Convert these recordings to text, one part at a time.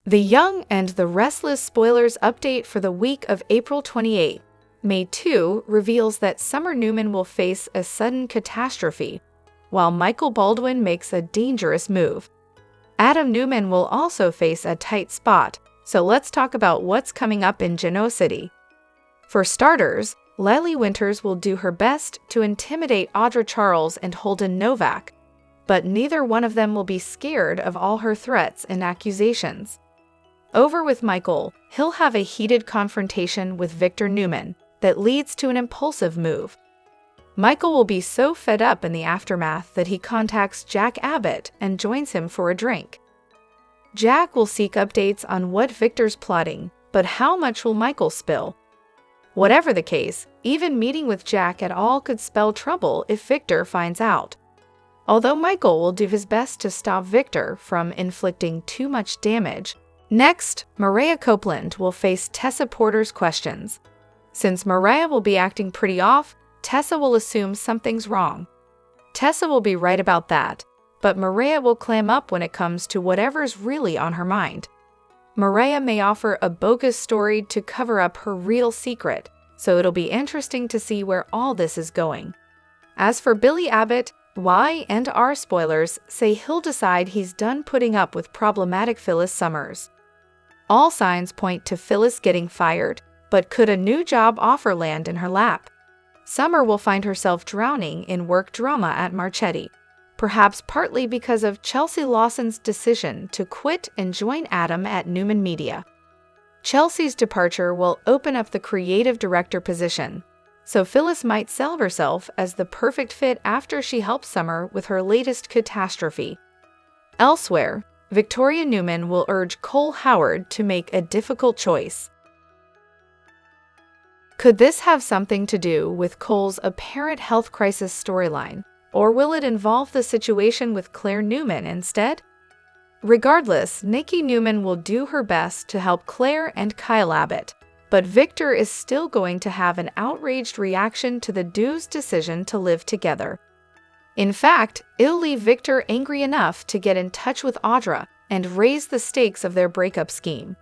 The Young and the Restless spoilers update for the week of April 28. May 2 reveals that Summer Newman will face a sudden catastrophe, while Michael Baldwin makes a dangerous move. Adam Newman will also face a tight spot, so let's talk about what's coming up in Genoa City. For starters, Lily Winters will do her best to intimidate Audra Charles and Holden Novak, but neither one of them will be scared of all her threats and accusations. Over with Michael, he'll have a heated confrontation with Victor Newman that leads to an impulsive move. Michael will be so fed up in the aftermath that he contacts Jack Abbott and joins him for a drink. Jack will seek updates on what Victor's plotting, but how much will Michael spill? Whatever the case, even meeting with Jack at all could spell trouble if Victor finds out. Although Michael will do his best to stop Victor from inflicting too much damage. Next, Mariah Copeland will face Tessa Porter's questions. Since Mariah will be acting pretty off, Tessa will assume something's wrong. Tessa will be right about that, but Mariah will clam up when it comes to whatever's really on her mind. Mariah may offer a bogus story to cover up her real secret, so it'll be interesting to see where all this is going. As for Billy Abbott, Y&R spoilers say he'll decide he's done putting up with problematic Phyllis Summers. All signs point to Phyllis getting fired, but could a new job offer land in her lap? Summer will find herself drowning in work drama at Marchetti, perhaps partly because of Chelsea Lawson's decision to quit and join Adam at Newman Media. Chelsea's departure will open up the creative director position, so Phyllis might sell herself as the perfect fit after she helps Summer with her latest catastrophe. Elsewhere, Victoria Newman will urge Cole Howard to make a difficult choice. Could this have something to do with Cole's apparent health crisis storyline, or will it involve the situation with Claire Newman instead? Regardless, Nikki Newman will do her best to help Claire and Kyle Abbott, but Victor is still going to have an outraged reaction to the duo's decision to live together. In fact, it'll leave Victor angry enough to get in touch with Audra and raise the stakes of their breakup scheme.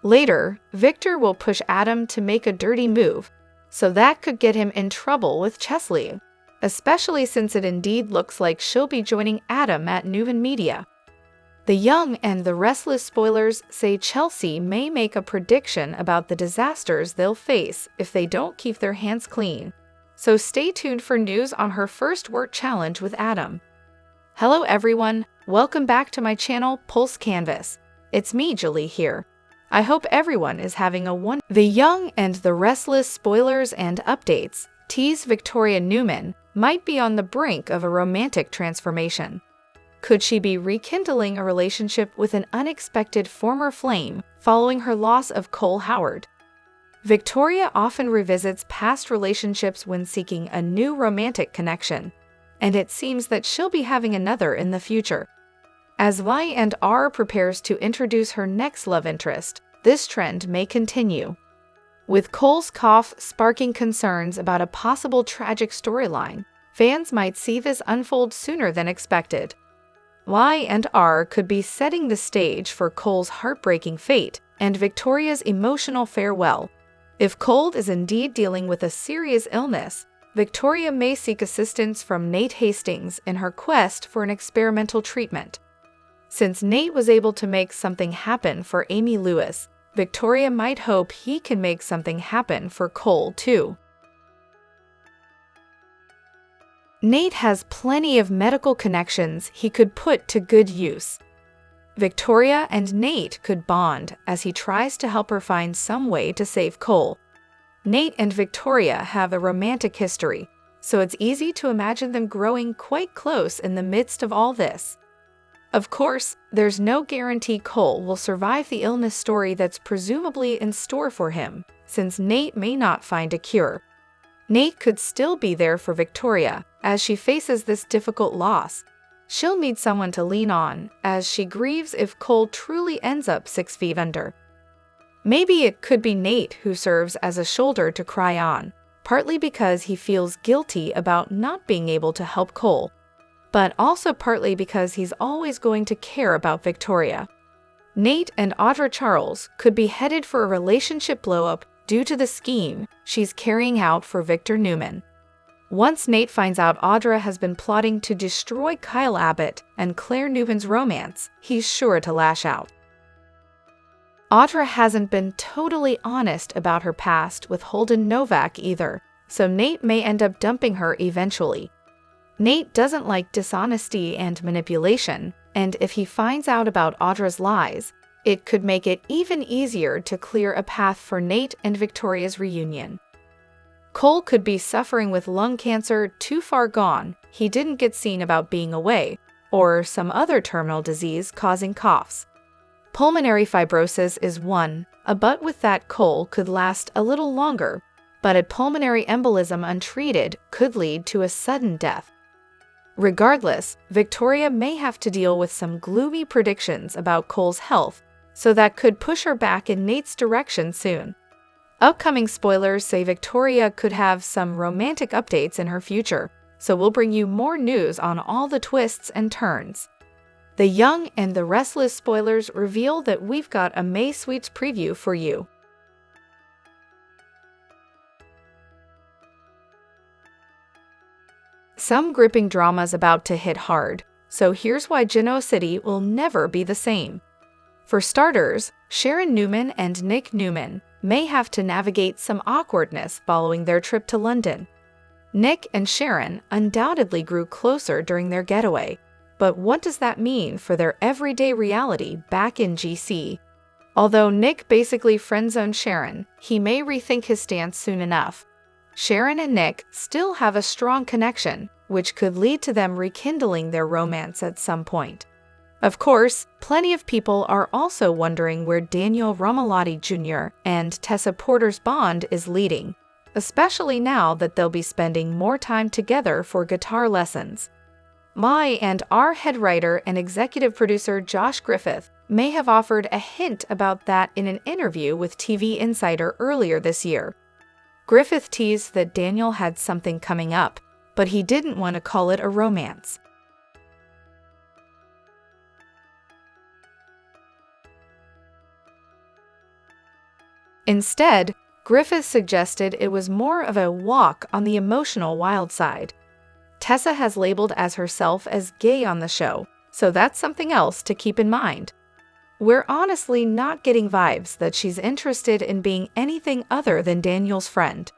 Later, Victor will push Adam to make a dirty move, so that could get him in trouble with Chesley, especially since it indeed looks like she'll be joining Adam at Newman Media. The Young and the Restless spoilers say Chelsea may make a prediction about the disasters they'll face if they don't keep their hands clean, so stay tuned for news on her first work challenge with Adam. Hello everyone, welcome back to my channel Pulse Canvas. It's me, Julie here. I hope everyone is having a wonderful. The Young and the Restless spoilers and updates tease Victoria Newman might be on the brink of a romantic transformation. Could she be rekindling a relationship with an unexpected former flame following her loss of Cole Howard? Victoria often revisits past relationships when seeking a new romantic connection, and it seems that she'll be having another in the future. As Y&R prepares to introduce her next love interest, this trend may continue. With Cole's cough sparking concerns about a possible tragic storyline, fans might see this unfold sooner than expected. Y&R could be setting the stage for Cole's heartbreaking fate and Victoria's emotional farewell. If Cole is indeed dealing with a serious illness, Victoria may seek assistance from Nate Hastings in her quest for an experimental treatment. Since Nate was able to make something happen for Amy Lewis, Victoria might hope he can make something happen for Cole too. Nate has plenty of medical connections he could put to good use. Victoria and Nate could bond as he tries to help her find some way to save Cole. Nate and Victoria have a romantic history, so it's easy to imagine them growing quite close in the midst of all this. Of course, there's no guarantee Cole will survive the illness story that's presumably in store for him, since Nate may not find a cure. Nate could still be there for Victoria as she faces this difficult loss. She'll need someone to lean on as she grieves if Cole truly ends up 6 feet under. Maybe it could be Nate who serves as a shoulder to cry on, partly because he feels guilty about not being able to help Cole, but also partly because he's always going to care about Victoria. Nate and Audra Charles could be headed for a relationship blow-up due to the scheme she's carrying out for Victor Newman. Once Nate finds out Audra has been plotting to destroy Kyle Abbott and Claire Newman's romance, he's sure to lash out. Audra hasn't been totally honest about her past with Holden Novak either, so Nate may end up dumping her eventually. Nate doesn't like dishonesty and manipulation, and if he finds out about Audra's lies, it could make it even easier to clear a path for Nate and Victoria's reunion. Cole could be suffering with lung cancer too far gone he didn't get seen about being away, or some other terminal disease causing coughs. Pulmonary fibrosis is one, but with that Cole could last a little longer, but a pulmonary embolism untreated could lead to a sudden death. Regardless, Victoria may have to deal with some gloomy predictions about Cole's health, so that could push her back in Nate's direction soon. Upcoming spoilers say Victoria could have some romantic updates in her future, so we'll bring you more news on all the twists and turns. The Young and the Restless spoilers reveal that we've got a May Sweets preview for you. Some gripping drama's about to hit hard, so here's why Genoa City will never be the same. For starters, Sharon Newman and Nick Newman may have to navigate some awkwardness following their trip to London. Nick and Sharon undoubtedly grew closer during their getaway, but what does that mean for their everyday reality back in GC? Although Nick basically friend-zoned Sharon, he may rethink his stance soon enough. Sharon and Nick still have a strong connection, which could lead to them rekindling their romance at some point. Of course, plenty of people are also wondering where Daniel Romalotti Jr. and Tessa Porter's bond is leading, especially now that they'll be spending more time together for guitar lessons. My and our head writer and executive producer Josh Griffith may have offered a hint about that in an interview with TV Insider earlier this year. Griffith teased that Daniel had something coming up, but he didn't want to call it a romance. Instead, Griffith suggested it was more of a walk on the emotional wild side. Tessa has labeled as herself as gay on the show, so that's something else to keep in mind. We're honestly not getting vibes that she's interested in being anything other than Daniel's friend.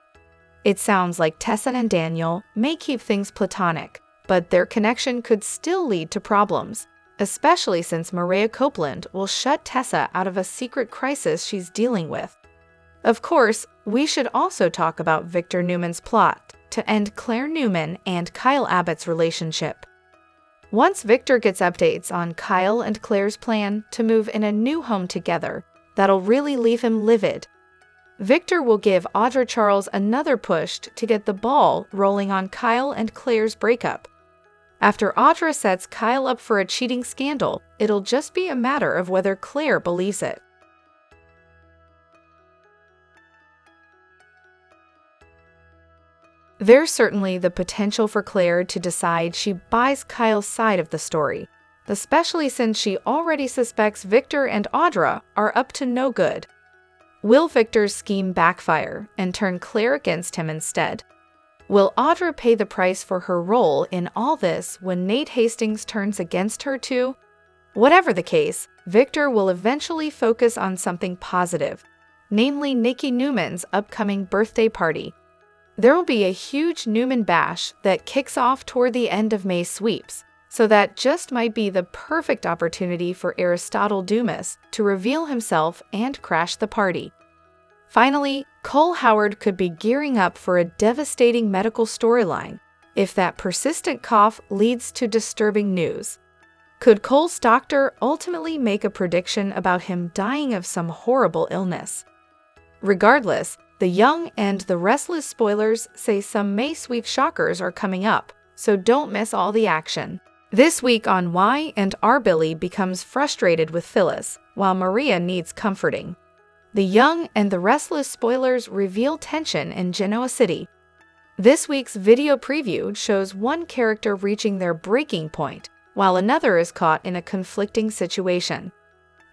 It sounds like Tessa and Daniel may keep things platonic, but their connection could still lead to problems, especially since Maria Copeland will shut Tessa out of a secret crisis she's dealing with. Of course, we should also talk about Victor Newman's plot to end Claire Newman and Kyle Abbott's relationship. Once Victor gets updates on Kyle and Claire's plan to move in a new home together, that'll really leave him livid. Victor will give Audra Charles another push to get the ball rolling on Kyle and Claire's breakup. After Audra sets Kyle up for a cheating scandal, it'll just be a matter of whether Claire believes it. There's certainly the potential for Claire to decide she buys Kyle's side of the story, especially since she already suspects Victor and Audra are up to no good. Will Victor's scheme backfire and turn Claire against him instead? Will Audra pay the price for her role in all this when Nate Hastings turns against her too? Whatever the case, Victor will eventually focus on something positive, namely Nikki Newman's upcoming birthday party. There will be a huge Newman bash that kicks off toward the end of May sweeps, so that just might be the perfect opportunity for Aristotle Dumas to reveal himself and crash the party. Finally, Cole Howard could be gearing up for a devastating medical storyline if that persistent cough leads to disturbing news. Could Cole's doctor ultimately make a prediction about him dying of some horrible illness? Regardless, the Young and the Restless spoilers say some May sweep shockers are coming up, so don't miss all the action. This week on Why and Our Billy becomes frustrated with Phyllis, while Maria needs comforting. The Young and the Restless spoilers reveal tension in Genoa City. This week's video preview shows one character reaching their breaking point, while another is caught in a conflicting situation.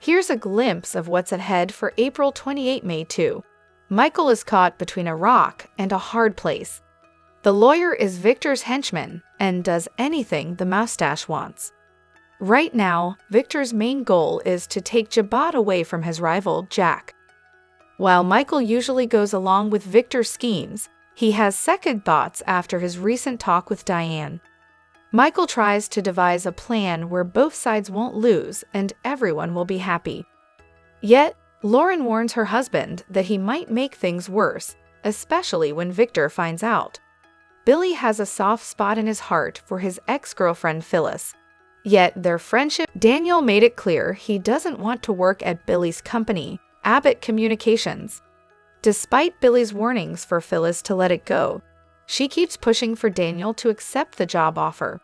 Here's a glimpse of what's ahead for April 28, May 2. Michael is caught between a rock and a hard place. The lawyer is Victor's henchman and does anything the mustache wants. Right now, Victor's main goal is to take Jabot away from his rival, Jack. While Michael usually goes along with Victor's schemes, he has second thoughts after his recent talk with Diane. Michael tries to devise a plan where both sides won't lose and everyone will be happy. Yet, Lauren warns her husband that he might make things worse, especially when Victor finds out. Billy has a soft spot in his heart for his ex-girlfriend Phyllis. Yet their friendship, Daniel made it clear he doesn't want to work at Billy's company, Abbott Communications. Despite Billy's warnings for Phyllis to let it go, she keeps pushing for Daniel to accept the job offer.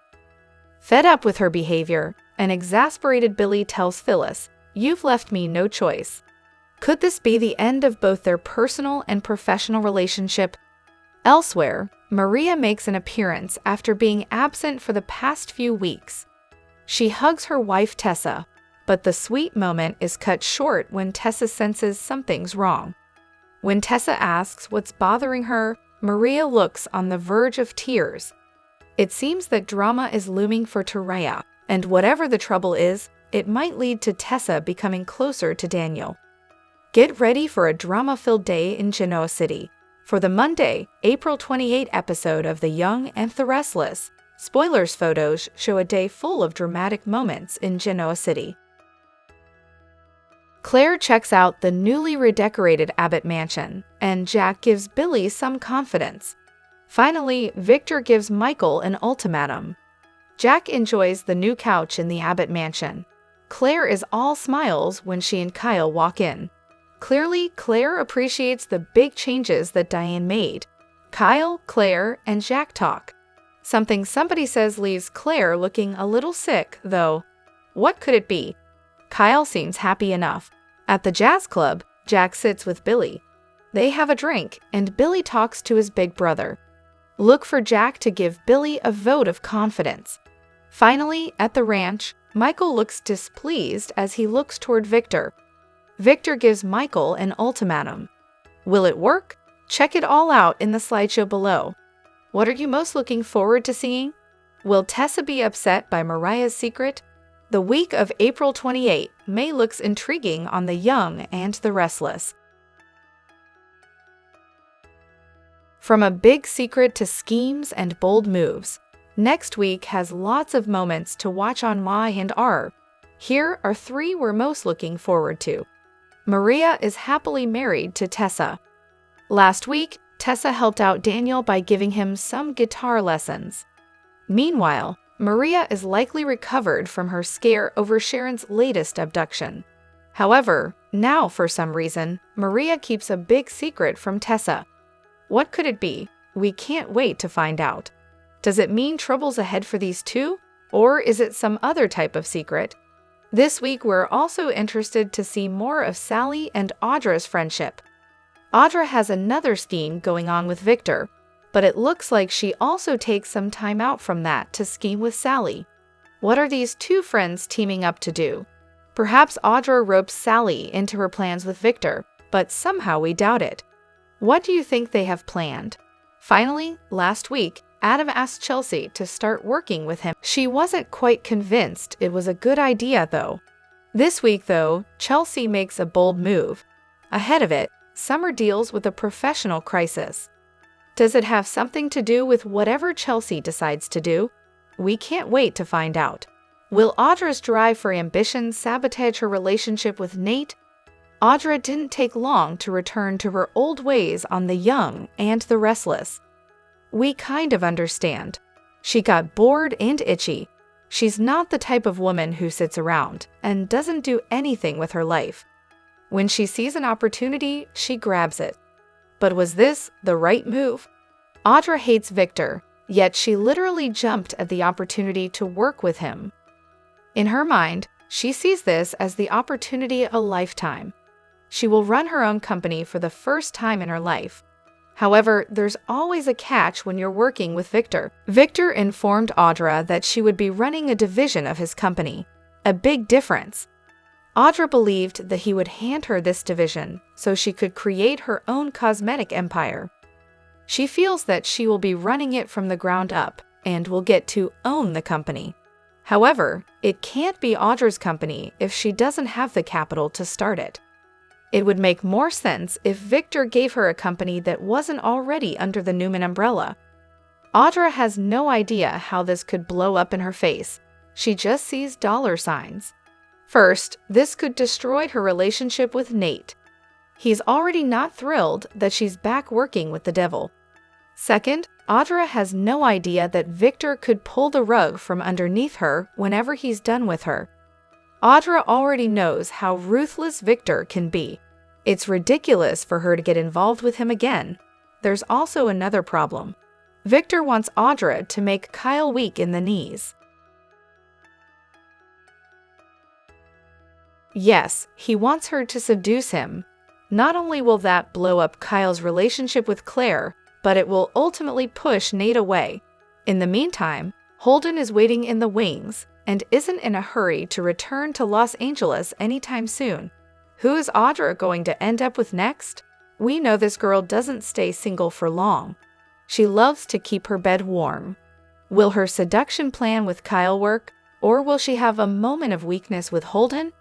Fed up with her behavior, an exasperated Billy tells Phyllis, "You've left me no choice." Could this be the end of both their personal and professional relationship? Elsewhere, Maria makes an appearance after being absent for the past few weeks. She hugs her wife Tessa, but the sweet moment is cut short when Tessa senses something's wrong. When Tessa asks what's bothering her, Maria looks on the verge of tears. It seems that drama is looming for Teraya, and whatever the trouble is, it might lead to Tessa becoming closer to Daniel. Get ready for a drama-filled day in Genoa City. For the Monday, April 28 episode of The Young and the Restless, spoilers photos show a day full of dramatic moments in Genoa City. Claire checks out the newly redecorated Abbott mansion, and Jack gives Billy some confidence. Finally, Victor gives Michael an ultimatum. Jack enjoys the new couch in the Abbott mansion. Claire is all smiles when she and Kyle walk in. Clearly, Claire appreciates the big changes that Diane made. Kyle, Claire, and Jack talk. Something somebody says leaves Claire looking a little sick, though. What could it be? Kyle seems happy enough. At the jazz club, Jack sits with Billy. They have a drink, and Billy talks to his big brother. Look for Jack to give Billy a vote of confidence. Finally, at the ranch, Michael looks displeased as he looks toward Victor. Victor gives Michael an ultimatum. Will it work? Check it all out in the slideshow below. What are you most looking forward to seeing? Will Tessa be upset by Mariah's secret? The week of April 28 May looks intriguing on The Young and the Restless. From a big secret to schemes and bold moves, next week has lots of moments to watch on Y and R. Here are 3 we're most looking forward to. Maria is happily married to Tessa. Last week, Tessa helped out Daniel by giving him some guitar lessons. Meanwhile, Maria is likely recovered from her scare over Sharon's latest abduction. However, now for some reason, Maria keeps a big secret from Tessa. What could it be? We can't wait to find out. Does it mean trouble's ahead for these two? Or is it some other type of secret? This week, we're also interested to see more of Sally and Audra's friendship. Audra has another scheme going on with Victor, but it looks like she also takes some time out from that to scheme with Sally. What are these two friends teaming up to do? Perhaps Audra ropes Sally into her plans with Victor, but somehow we doubt it. What do you think they have planned? Finally, last week, Adam asked Chelsea to start working with him. She wasn't quite convinced it was a good idea, though. This week, though, Chelsea makes a bold move. Ahead of it, Summer deals with a professional crisis. Does it have something to do with whatever Chelsea decides to do? We can't wait to find out. Will Audra's drive for ambition sabotage her relationship with Nate? Audra didn't take long to return to her old ways on The Young and the Restless. We kind of understand. She got bored and itchy. She's not the type of woman who sits around and doesn't do anything with her life. When she sees an opportunity, she grabs it. But was this the right move? Audra hates Victor, yet she literally jumped at the opportunity to work with him. In her mind, she sees this as the opportunity of a lifetime. She will run her own company for the first time in her life. However, there's always a catch when you're working with Victor. Victor informed Audra that she would be running a division of his company. A big difference. Audra believed that he would hand her this division so she could create her own cosmetic empire. She feels that she will be running it from the ground up and will get to own the company. However, it can't be Audra's company if she doesn't have the capital to start it. It would make more sense if Victor gave her a company that wasn't already under the Newman umbrella. Audra has no idea how this could blow up in her face. She just sees dollar signs. First, this could destroy her relationship with Nate. He's already not thrilled that she's back working with the devil. Second, Audra has no idea that Victor could pull the rug from underneath her whenever he's done with her. Audra already knows how ruthless Victor can be. It's ridiculous for her to get involved with him again. There's also another problem. Victor wants Audra to make Kyle weak in the knees. Yes, he wants her to seduce him. Not only will that blow up Kyle's relationship with Claire, but it will ultimately push Nate away. In the meantime, Holden is waiting in the wings and isn't in a hurry to return to Los Angeles anytime soon. Who is Audra going to end up with next? We know this girl doesn't stay single for long. She loves to keep her bed warm. Will her seduction plan with Kyle work, or will she have a moment of weakness with Holden?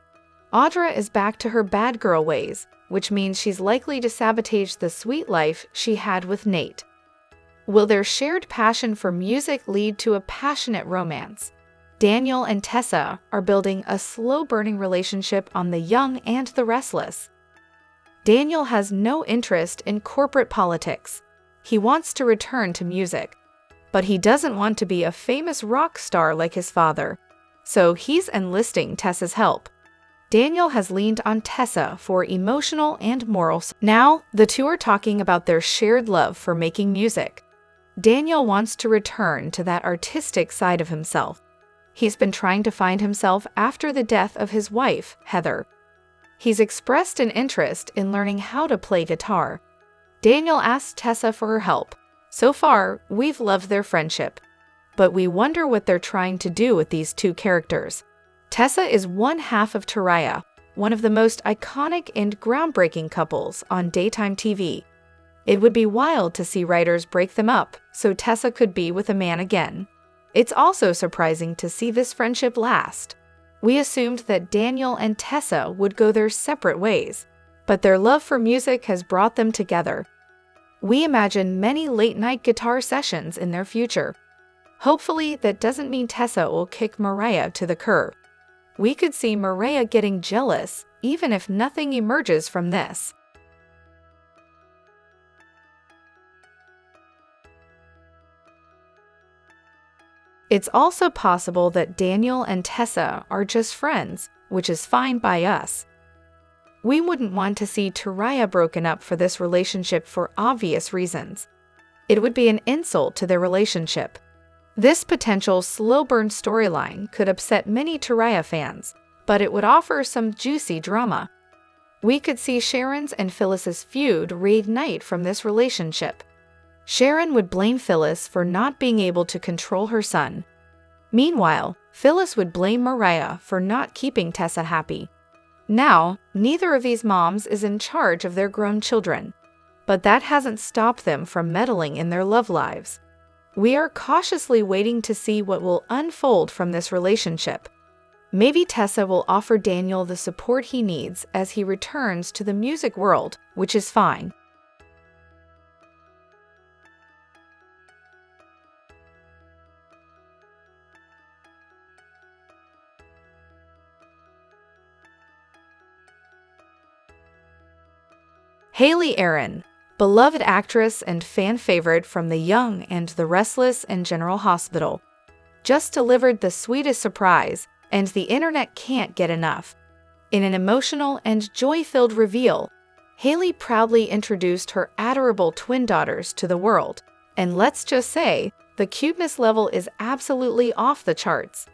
Audra is back to her bad girl ways, which means she's likely to sabotage the sweet life she had with Nate. Will their shared passion for music lead to a passionate romance? Daniel and Tessa are building a slow-burning relationship on The Young and the Restless. Daniel has no interest in corporate politics. He wants to return to music, but he doesn't want to be a famous rock star like his father, so he's enlisting Tessa's help. Daniel has leaned on Tessa for emotional and moral support. Now, the two are talking about their shared love for making music. Daniel wants to return to that artistic side of himself. He's been trying to find himself after the death of his wife, Heather. He's expressed an interest in learning how to play guitar. Daniel asks Tessa for her help. So far, we've loved their friendship, but we wonder what they're trying to do with these two characters. Tessa is one half of Taraya, one of the most iconic and groundbreaking couples on daytime TV. It would be wild to see writers break them up so Tessa could be with a man again. It's also surprising to see this friendship last. We assumed that Daniel and Tessa would go their separate ways, but their love for music has brought them together. We imagine many late-night guitar sessions in their future. Hopefully, that doesn't mean Tessa will kick Mariah to the curb. We could see Mariah getting jealous, even if nothing emerges from this. It's also possible that Daniel and Tessa are just friends, which is fine by us. We wouldn't want to see Taraya broken up for this relationship for obvious reasons. It would be an insult to their relationship. This potential slow-burn storyline could upset many Taraya fans, but it would offer some juicy drama. We could see Sharon's and Phyllis's feud reignite from this relationship. Sharon would blame Phyllis for not being able to control her son. Meanwhile, Phyllis would blame Mariah for not keeping Tessa happy. Now, neither of these moms is in charge of their grown children, but that hasn't stopped them from meddling in their love lives. We are cautiously waiting to see what will unfold from this relationship. Maybe Tessa will offer Daniel the support he needs as he returns to the music world, which is fine. Haley Aaron, beloved actress and fan favorite from The Young and the Restless and General Hospital, just delivered the sweetest surprise, and the internet can't get enough. In an emotional and joy-filled reveal, Haley proudly introduced her adorable twin daughters to the world, and let's just say, the cuteness level is absolutely off the charts.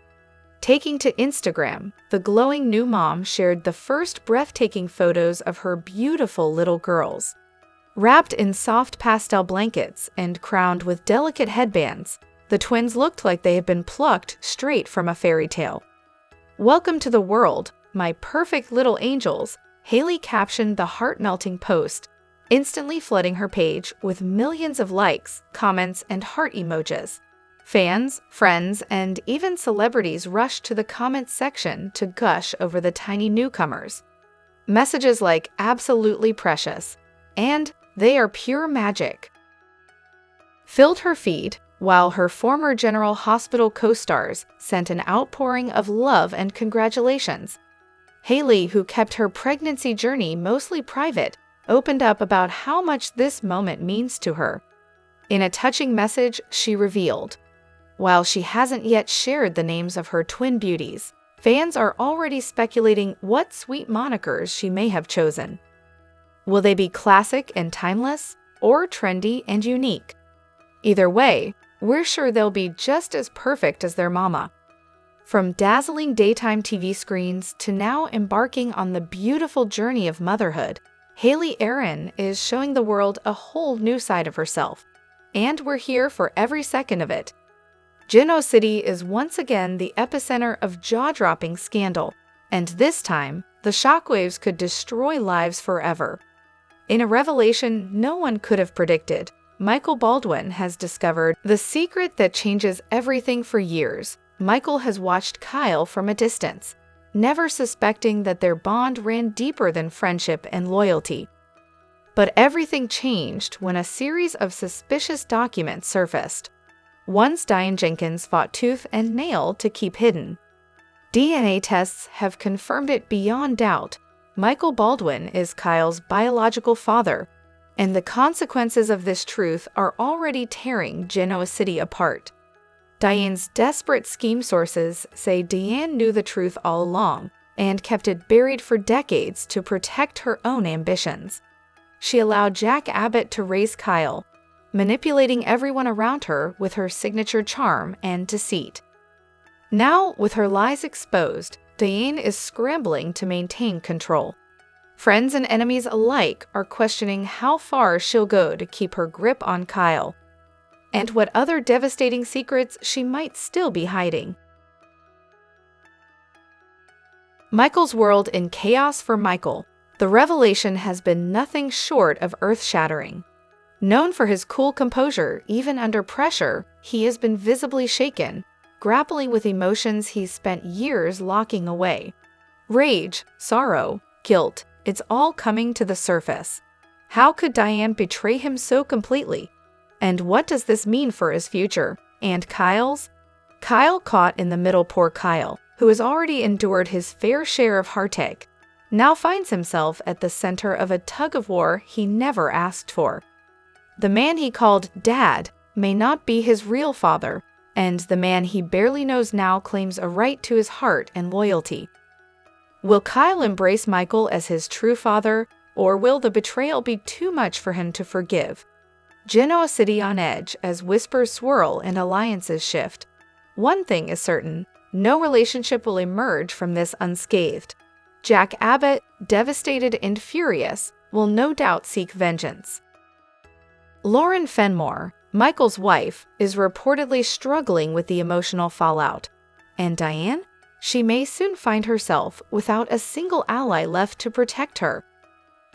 Taking to Instagram, the glowing new mom shared the first breathtaking photos of her beautiful little girls. Wrapped in soft pastel blankets and crowned with delicate headbands, the twins looked like they had been plucked straight from a fairy tale. "Welcome to the world, "My perfect little angels," Haley captioned the heart-melting post, instantly flooding her page with millions of likes, comments, and heart emojis. Fans, friends, and even celebrities rushed to the comments section to gush over the tiny newcomers. Messages like "absolutely precious" and "they are pure magic" filled her feed, while her former General Hospital co-stars sent an outpouring of love and congratulations. Haley, who kept her pregnancy journey mostly private, opened up about how much this moment means to her. In a touching message, she revealed, "While she hasn't yet shared the names of her twin beauties, fans are already speculating what sweet monikers she may have chosen. Will they be classic and timeless, or trendy and unique? Either way, we're sure they'll be just as perfect as their mama." From dazzling daytime TV screens to now embarking on the beautiful journey of motherhood, Haley Aaron is showing the world a whole new side of herself. And we're here for every second of it. Genoa City is once again the epicenter of jaw-dropping scandal, and this time, the shockwaves could destroy lives forever. In a revelation no one could have predicted, Michael Baldwin has discovered the secret that changes everything. For years, Michael has watched Kyle from a distance, never suspecting that their bond ran deeper than friendship and loyalty. But everything changed when a series of suspicious documents surfaced. Ones Diane Jenkins fought tooth and nail to keep hidden. DNA tests have confirmed it beyond doubt. Michael Baldwin is Kyle's biological father, and the consequences of this truth are already tearing Genoa City apart. Diane's desperate scheme sources say Diane knew the truth all along and kept it buried for decades to protect her own ambitions. She allowed Jack Abbott to raise Kyle, manipulating everyone around her with her signature charm and deceit. Now, with her lies exposed, Diane is scrambling to maintain control. Friends and enemies alike are questioning how far she'll go to keep her grip on Kyle, and what other devastating secrets she might still be hiding. Michael's world in chaos. For Michael, the revelation has been nothing short of earth-shattering. Known for his cool composure, even under pressure, he has been visibly shaken, grappling with emotions he's spent years locking away. Rage, sorrow, guilt, it's all coming to the surface. How could Diane betray him so completely? And what does this mean for his future? And Kyle's? Kyle caught in the middle. Poor Kyle, who has already endured his fair share of heartache, now finds himself at the center of a tug-of-war he never asked for. The man he called Dad may not be his real father, and the man he barely knows now claims a right to his heart and loyalty. Will Kyle embrace Michael as his true father, or will the betrayal be too much for him to forgive? Genoa City on edge as whispers swirl and alliances shift. One thing is certain, no relationship will emerge from this unscathed. Jack Abbott, devastated and furious, will no doubt seek vengeance. Lauren Fenmore, Michael's wife, is reportedly struggling with the emotional fallout. And Diane? She may soon find herself without a single ally left to protect her.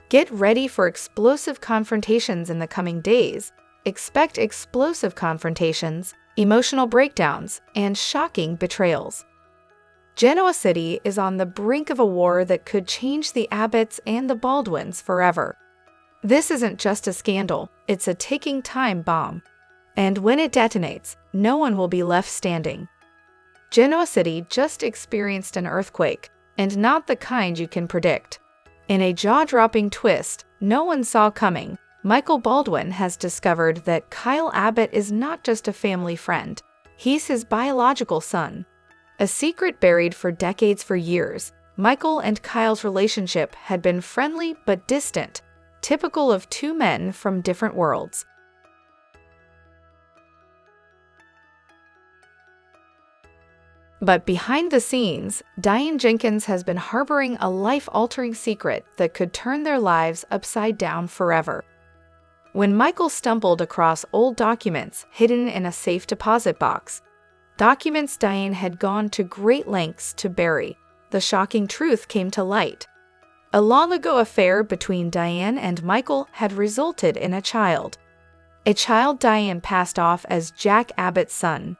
Get ready for explosive confrontations in the coming days. Expect explosive confrontations, emotional breakdowns, and shocking betrayals. Genoa City is on the brink of a war that could change the Abbotts and the Baldwins forever. This isn't just a scandal, it's a ticking time bomb. And when it detonates, no one will be left standing. Genoa City just experienced an earthquake, and not the kind you can predict. In a jaw-dropping twist no one saw coming, Michael Baldwin has discovered that Kyle Abbott is not just a family friend, he's his biological son. A secret buried for decades. For years, Michael and Kyle's relationship had been friendly but distant, typical of two men from different worlds. But behind the scenes, Diane Jenkins has been harboring a life-altering secret that could turn their lives upside down forever. When Michael stumbled across old documents hidden in a safe deposit box, documents Diane had gone to great lengths to bury, the shocking truth came to light. A long-ago affair between Diane and Michael had resulted in a child. A child Diane passed off as Jack Abbott's son.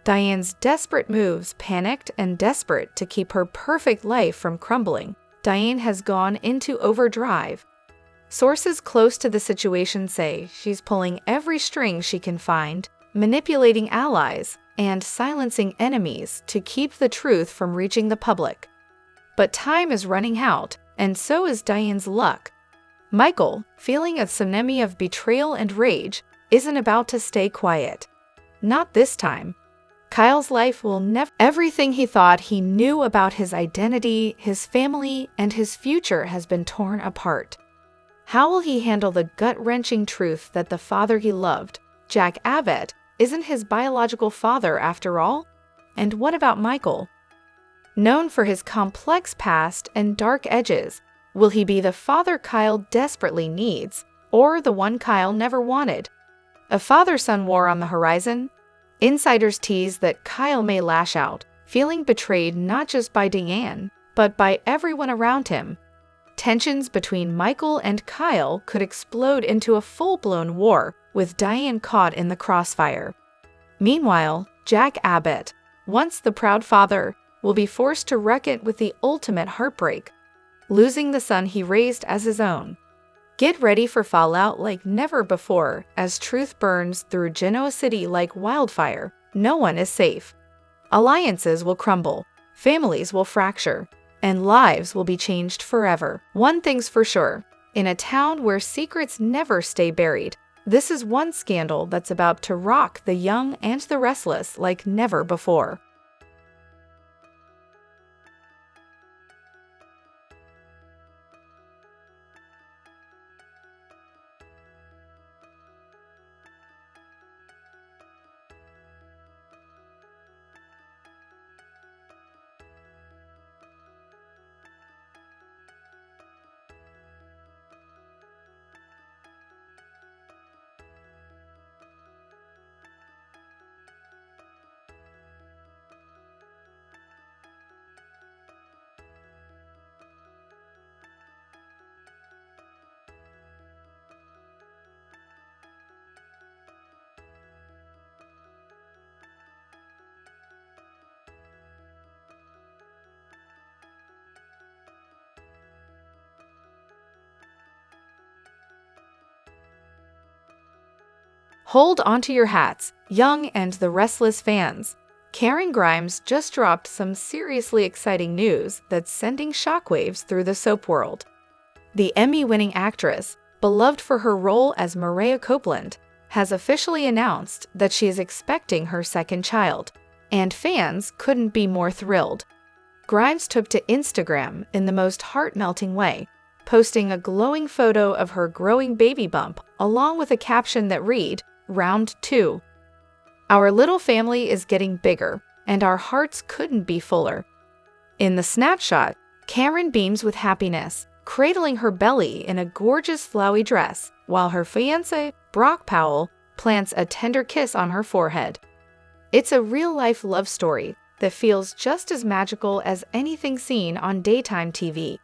Diane's desperate moves, panicked and desperate to keep her perfect life from crumbling, Diane has gone into overdrive. Sources close to the situation say she's pulling every string she can find, manipulating allies, and silencing enemies to keep the truth from reaching the public. But time is running out, and so is Diane's luck. Michael, feeling a tsunami of betrayal and rage, isn't about to stay quiet. Not this time. Kyle's life will never. Everything he thought he knew about his identity, his family, and his future has been torn apart. How will he handle the gut-wrenching truth that the father he loved, Jack Abbott, isn't his biological father after all? And what about Michael? Known for his complex past and dark edges, will he be the father Kyle desperately needs, or the one Kyle never wanted? A father-son war on the horizon? Insiders tease that Kyle may lash out, feeling betrayed not just by Diane, but by everyone around him. Tensions between Michael and Kyle could explode into a full-blown war, with Diane caught in the crossfire. Meanwhile, Jack Abbott, once the proud father, will be forced to reckon with the ultimate heartbreak, losing the son he raised as his own. Get ready for fallout like never before as truth burns through Genoa City like wildfire. No one is safe. Alliances will crumble, families will fracture, and lives will be changed forever. One thing's for sure, in a town where secrets never stay buried, this is one scandal that's about to rock the young and the restless like never before. Hold onto your hats, young and the restless fans. Camryn Grimes just dropped some seriously exciting news that's sending shockwaves through the soap world. The Emmy-winning actress, beloved for her role as Maria Copeland, has officially announced that she is expecting her second child, and fans couldn't be more thrilled. Grimes took to Instagram in the most heart-melting way, posting a glowing photo of her growing baby bump along with a caption that read, "Round 2. Our little family is getting bigger, and our hearts couldn't be fuller." In the snapshot, Camryn beams with happiness, cradling her belly in a gorgeous flowy dress, while her fiancé, Brock Powell, plants a tender kiss on her forehead. It's a real-life love story that feels just as magical as anything seen on daytime TV.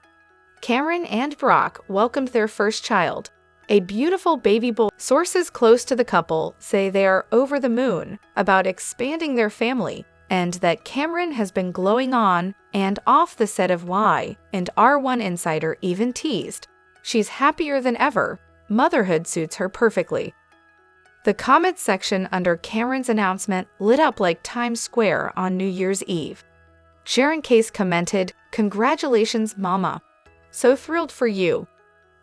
Camryn and Brock welcomed their first child, a beautiful baby boy. Sources close to the couple say they are over the moon about expanding their family, and that Camryn has been glowing on and off the set of Y, and R1 Insider even teased she's happier than ever. Motherhood suits her perfectly. The comments section under Camryn's announcement lit up like Times Square on New Year's Eve. Sharon Case commented, "Congratulations, Mama. So thrilled for you."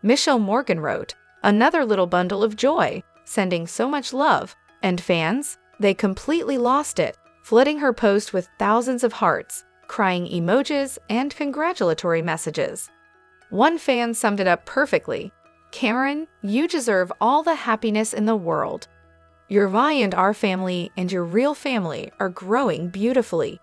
Michelle Morgan wrote, "Another little bundle of joy, sending so much love," and fans, they completely lost it, flooding her post with thousands of hearts, crying emojis, and congratulatory messages. One fan summed it up perfectly. "Camryn, you deserve all the happiness in the world. Your Vi and our family and your real family are growing beautifully."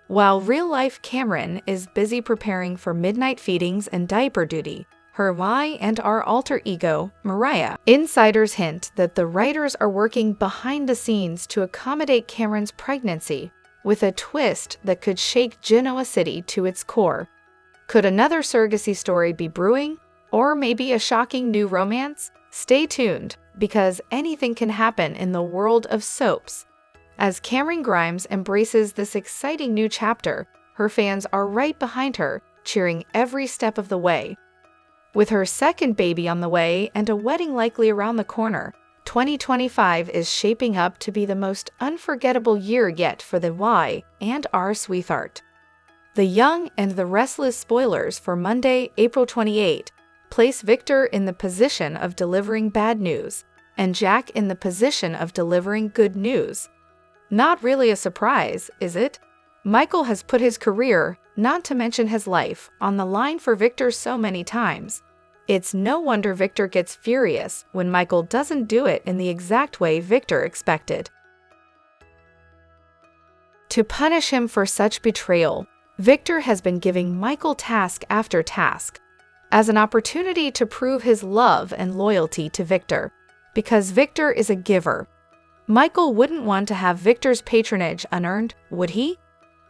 While real-life Camryn is busy preparing for midnight feedings and diaper duty, her Y and our alter ego, Mariah. Insiders hint that the writers are working behind the scenes to accommodate Camryn's pregnancy, with a twist that could shake Genoa City to its core. Could another surrogacy story be brewing? Or maybe a shocking new romance? Stay tuned, because anything can happen in the world of soaps. As Camryn Grimes embraces this exciting new chapter, her fans are right behind her, cheering every step of the way. With her second baby on the way and a wedding likely around the corner, 2025 is shaping up to be the most unforgettable year yet for the Y&R sweetheart. The Young and the Restless spoilers for Monday, April 28, place Victor in the position of delivering bad news, and Jack in the position of delivering good news. Not really a surprise, is it? Michael has put his career, not to mention his life, on the line for Victor so many times. It's no wonder Victor gets furious when Michael doesn't do it in the exact way Victor expected. To punish him for such betrayal, Victor has been giving Michael task after task, as an opportunity to prove his love and loyalty to Victor, because Victor is a giver. Michael wouldn't want to have Victor's patronage unearned, would he?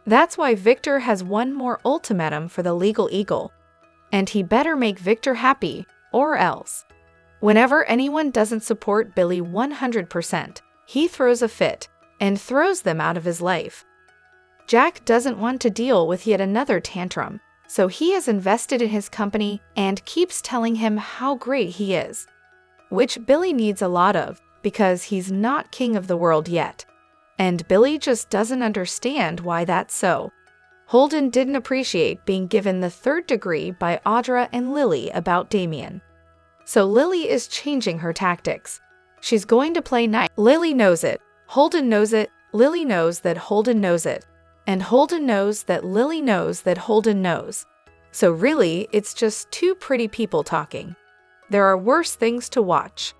That's why Victor has one more ultimatum for the legal eagle. And he better make Victor happy, or else. Whenever anyone doesn't support Billy 100%, he throws a fit, and throws them out of his life. Jack doesn't want to deal with yet another tantrum, so he is invested in his company and keeps telling him how great he is. Which Billy needs a lot of, because he's not king of the world yet. And Billy just doesn't understand why that's so. Holden didn't appreciate being given the third degree by Audra and Lily about Damien. So Lily is changing her tactics. She's going to play nice. Lily knows it. Holden knows it. Lily knows that Holden knows it. And Holden knows that Lily knows that Holden knows. So really, it's just two pretty people talking. There are worse things to watch.